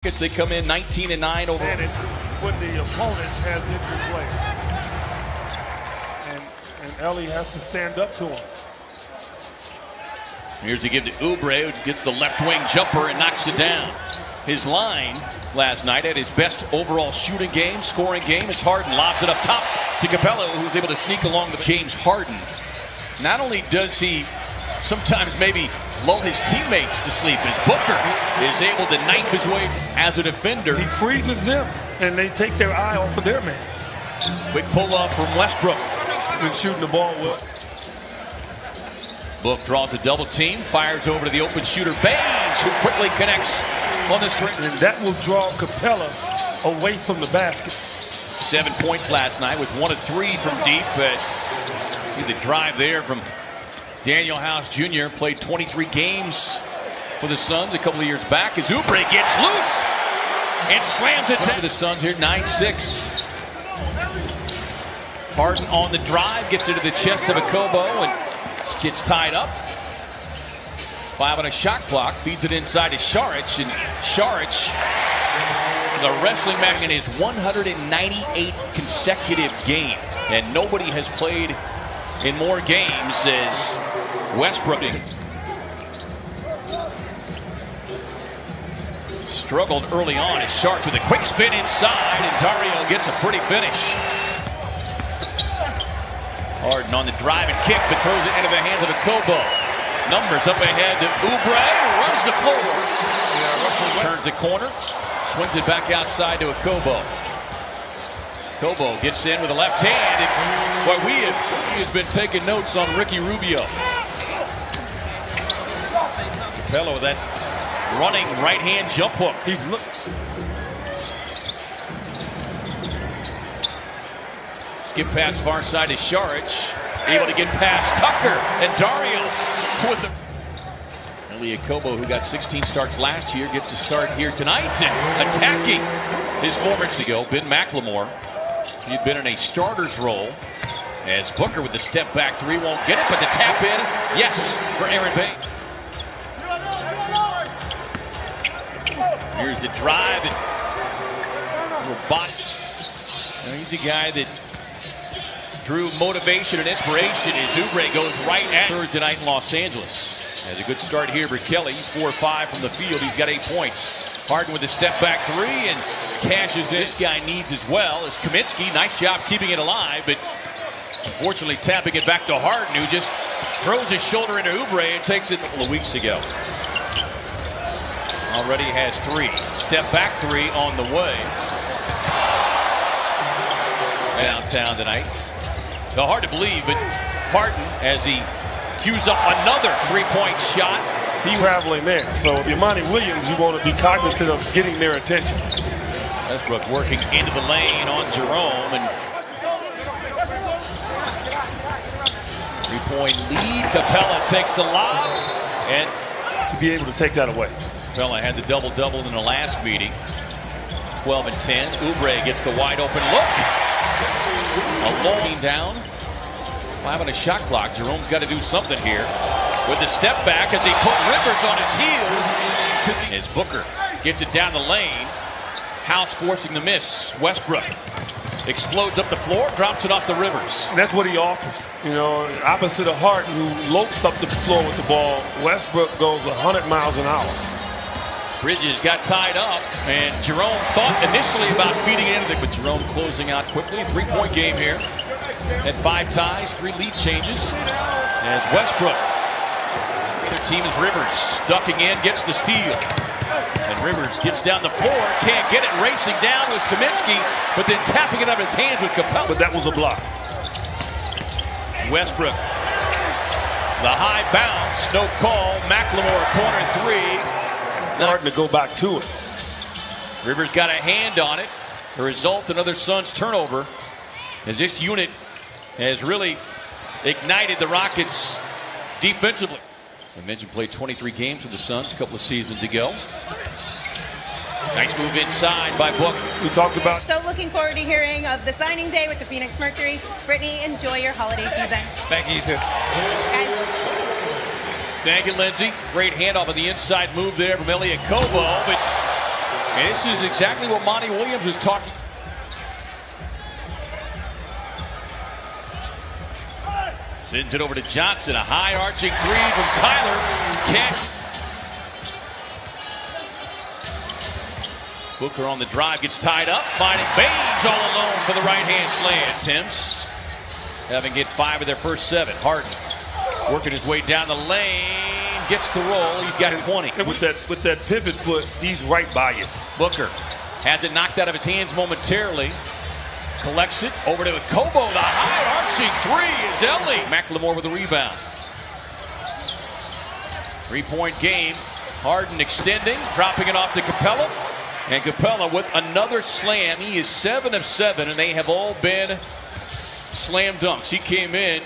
They come in 19-9 over. Advantage when the opponent has injured players. And Ellie has to stand up to him. Here's to give to Oubre, who gets the left wing jumper and knocks it down. His line last night at his best overall shooting game, scoring game, is Harden. Lobs it up top to Capello, who's able to sneak along with James Harden. Not only does he sometimes maybe lull his teammates to sleep, as Booker is able to knife his way as a defender. He freezes them, and they take their eye off of their man. Quick pull-off from Westbrook. Been shooting the ball well. Book draws a double team, fires over to the open shooter, Baines, who quickly connects on the string. And that will draw Capella away from the basket. 7 points last night with 1 of 3 from deep. But see the drive there from Daniel House Jr. Played 23 games for the Suns a couple of years back as Oubre gets loose and slams it down. The Suns here 9-6. Harden on the drive, gets into the chest of Akobo and gets tied up. 5 on a shot clock, feeds it inside to Šarić, and Šarić, the wrestling match in his 198th consecutive game, and nobody has played in more games as Westbrook struggled early on as Sharp with a quick spin inside, and Dario gets a pretty finish. Harden on the drive and kick, but throws it into the hands of Akobo. Numbers up ahead to Oubre, runs the floor. Turns the corner, swings it back outside to Akobo. Akobo gets in with a left hand. And, boy, he has been taking notes on Ricky Rubio. Capello with that running right-hand jump hook. He's looked. Skip past far side to Šarić. Able to get past Tucker. And Dario with the... Eli Akobo, who got 16 starts last year, gets to start here tonight. And attacking his former ago, Ben McLemore. He'd been in a starter's role as Booker with the step back three won't get it, but the tap in, yes, for Aaron Baines. Here's the drive and little body. Now, he's a guy that drew motivation and inspiration as Oubre goes right at Thursday night in Los Angeles. Has a good start here for Kelly. He's 4-5 from the field. He's got 8 points. Harden with the step back three and cashes in. This guy needs as well as Kaminsky. Nice job keeping it alive, but unfortunately tapping it back to Harden, who just throws his shoulder into Oubre and takes it a couple of weeks ago. Already has 3. Step back 3 on the way. Downtown tonight. So hard to believe, but Harden, as he cues up another 3-point shot. He's traveling there. So if you're Monty Williams, you want to be cognizant of getting their attention. Westbrook working into the lane on Jerome, and 3-point lead. Capella takes the lob, and to be able to take that away. Capella had the double-double in the last meeting. 12 and 10. Oubre gets the wide open look. A long down. 5 on a shot clock. Jerome's got to do something here with the step back as he put Rivers on his heels. As Booker gets it down the lane. House forcing the miss. Westbrook explodes up the floor, drops it off the Rivers. And that's what he offers. You know, opposite of Harden, who lopes up the floor with the ball, Westbrook goes 100 miles an hour. Bridges got tied up, and Jerome thought initially about feeding it in, but Jerome closing out quickly. 3-point game here. At 5 ties, 3 lead changes. As Westbrook, the other team is Rivers, ducking in, gets the steal. And Rivers gets down the floor, can't get it, racing down was Kaminsky, but then tapping it out of his hands with Capella. But that was a block. Westbrook, the high bounce, no call. McLemore, corner 3. Hard to go back to it. Rivers got a hand on it. The result, another Suns turnover, as this unit has really ignited the Rockets defensively. I mentioned played 23 games for the Suns a couple of seasons ago. Nice move inside by Book. We talked about. So looking forward to hearing of the signing day with the Phoenix Mercury. Brittany, enjoy your holiday season. Thank you, you too. Guys. Thank you, Lindsay. Great handoff on the inside move there from Eli Akobo, but And this is exactly what Monty Williams was talking. Sends it over to Johnson. A high arching three from Tyler. Catch. Booker on the drive, gets tied up, finding Baines all alone for the right-hand slam. Temps having hit 5 of their first 7. Harden working his way down the lane, gets the roll. He's got 20. And with that pivot foot, he's right by you. Booker has it knocked out of his hands momentarily. Collects it over to Kobo. The high arching three is Ellie. McLemore with the rebound. 3-point game. Harden extending, dropping it off to Capella. And Capella with another slam. He is 7 of 7, and they have all been slam dunks. He came in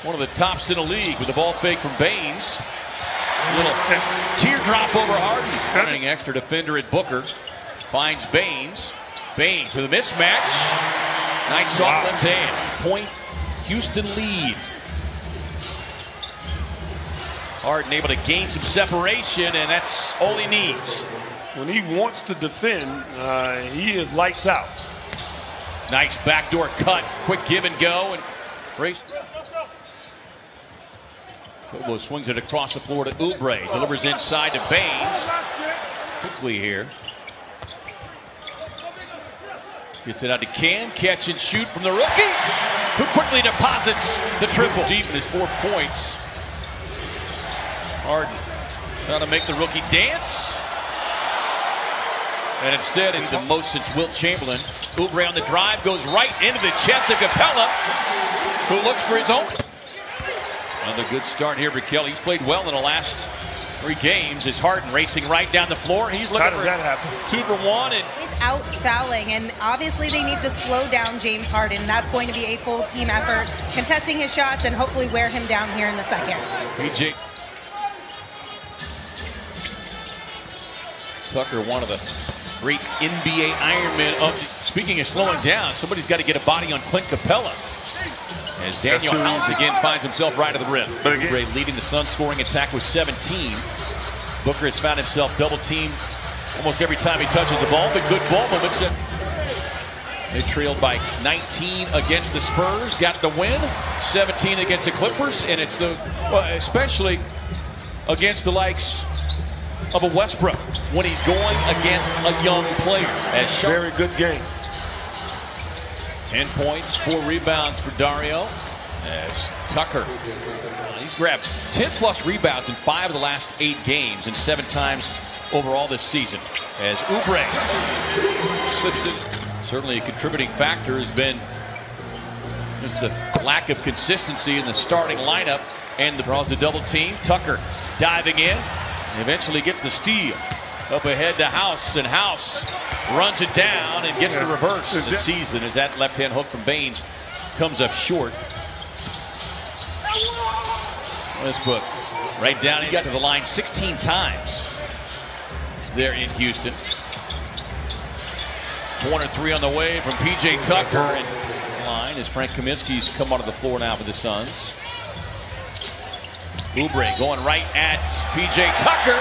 one of the tops in the league with the ball fake from Baines. A little teardrop over Harden. Running extra defender at Booker. Finds Baines. Baines with a mismatch. Nice soft left hand. Point Houston lead. Harden able to gain some separation, and that's all he needs. When he wants to defend, he is lights out. Nice backdoor cut. Quick give and go. And race. Kobo swings it across the floor to Oubre. Delivers inside to Baines. Quickly here. Gets it out to Can. Catch and shoot from the rookie, who quickly deposits the triple. Deep in his 4 points. Harden trying to make the rookie dance. And instead, it's the most since Wilt Chamberlain. Oubre on the drive, goes right into the chest of Capella, who looks for his own. Another good start here for Kelly. He's played well in the last 3 games. Is Harden racing right down the floor. He's looking for 2 for 1. And without fouling, and obviously they need to slow down James Harden. That's going to be a full team effort, contesting his shots and hopefully wear him down here in the second. PJ Tucker, one of the great NBA Ironmen of. Speaking of slowing down, somebody's got to get a body on Clint Capella. As Daniel House again finds himself right at the rim. Oubre leading the Suns scoring attack with 17. Booker has found himself double teamed almost every time he touches the ball, but good ball movements. They trailed by 19 against the Spurs, got the win. 17 against the Clippers, and it's the especially against the likes of a Westbrook when he's going against a young player. Very good game. 10 points, 4 rebounds for Dario. As Tucker, he's grabbed 10 plus rebounds in 5 of the last 8 games and 7 times overall this season. As Oubre slips in. Certainly a contributing factor has been just the lack of consistency in the starting lineup, and the draws the double team. Tucker diving in. Eventually gets the steal. Up ahead to House, and House runs it down and gets the reverse. The season as that left-hand hook from Baines comes up short. Westbrook right down into the line 16 times there in Houston. Corner 3 on the way from P.J. Tucker. And line as Frank Kaminsky's come onto the floor now for the Suns. Oubre going right at P.J. Tucker.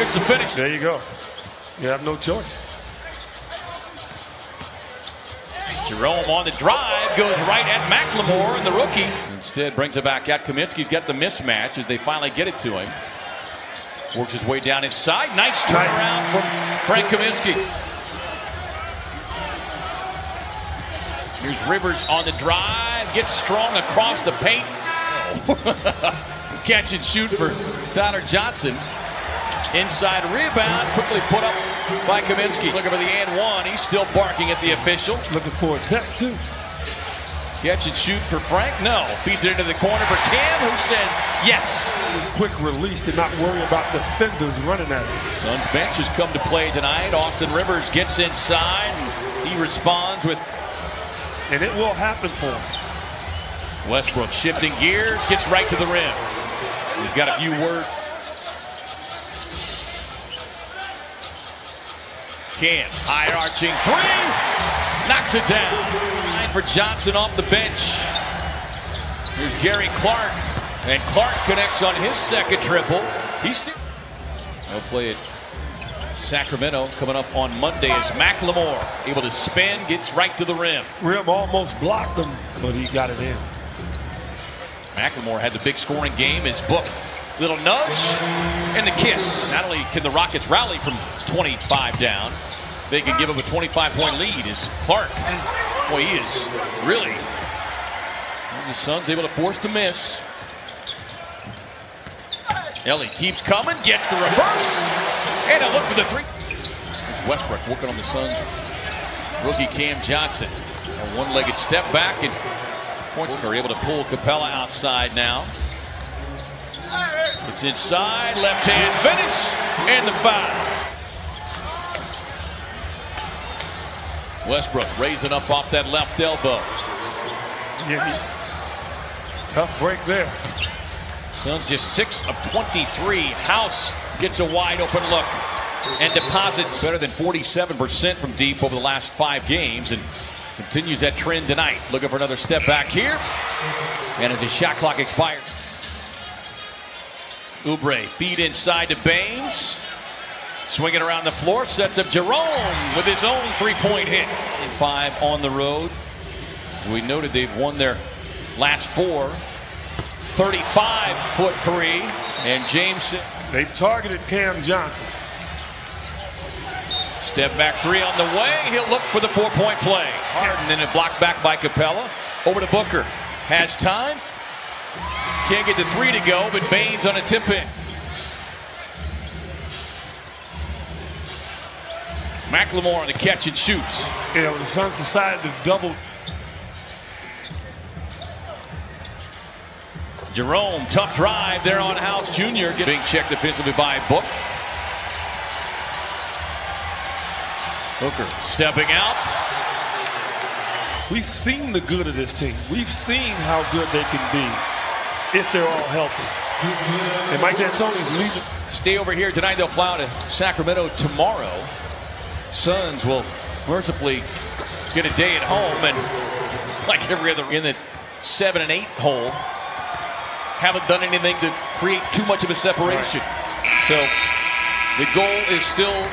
It's the finish. There you go. You have no choice. Jerome on the drive, goes right at McLemore, and the rookie instead brings it back out. Kaminsky's got the mismatch as they finally get it to him. Works his way down inside. Nice turnaround from Frank Kaminsky. Here's Rivers on the drive, gets strong across the paint. Catch and shoot for Tyler Johnson. Inside rebound, quickly put up by Kaminsky. Looking for the and one. He's still barking at the official. Looking for a tech, too. Catch and shoot for Frank. No. Feeds it into the corner for Cam, who says yes. Quick release to not worry about defenders running at him. Suns bench has come to play tonight. Austin Rivers gets inside. And he responds with. And it will happen for him. Westbrook shifting gears, gets right to the rim. He's got a few words. Can, high arching three, knocks it down. For Johnson off the bench. Here's Gary Clark, and Clark connects on his second triple. They'll play it Sacramento coming up on Monday as McLemore able to spin, gets right to the rim. Rim almost blocked him, but he got it in. McLemore had the big scoring game. His book, little nudge and the kiss. Not only can the Rockets rally from 25 down, they can give up a 25-point lead as Clark. Boy, he is really. The Suns able to force the miss. Ellie keeps coming, gets the reverse, and a look for the three. It's Westbrook working on the Suns. Rookie Cam Johnson. A one-legged step back, and points are able to pull Capella outside now. It's inside, left hand finish, and the foul. Westbrook raising up off that left elbow. Yeah, tough break there. Suns just 6 of 23. House gets a wide open look and deposits better than 47% from deep over the last 5 games and continues that trend tonight. Looking for another step back here. And as his shot clock expires, Oubre feed inside to Baines. Swinging around the floor, sets up Jerome with his own 3-point hit. 5 on the road. As we noted, they've won their last 4. 35-foot 3, and James. They've targeted Cam Johnson. Step back 3 on the way. He'll look for the 4-point play. Harden and a block back by Capella. Over to Booker. Has time. Can't get the 3 to go, but Baines on a tip in. McLemore on the catch and shoots. Yeah, the Suns decided to double. Jerome, tough drive there on House Jr. Being checked defensively by Book. Booker stepping out. We've seen the good of this team. We've seen how good they can be if they're all healthy. And Mike D'Antoni's leaving. Stay over here tonight. They'll fly to Sacramento tomorrow. Suns will mercifully get a day at home, and like every other in the 7 and 8 hole, haven't done anything to create too much of a separation. Right. So the goal is still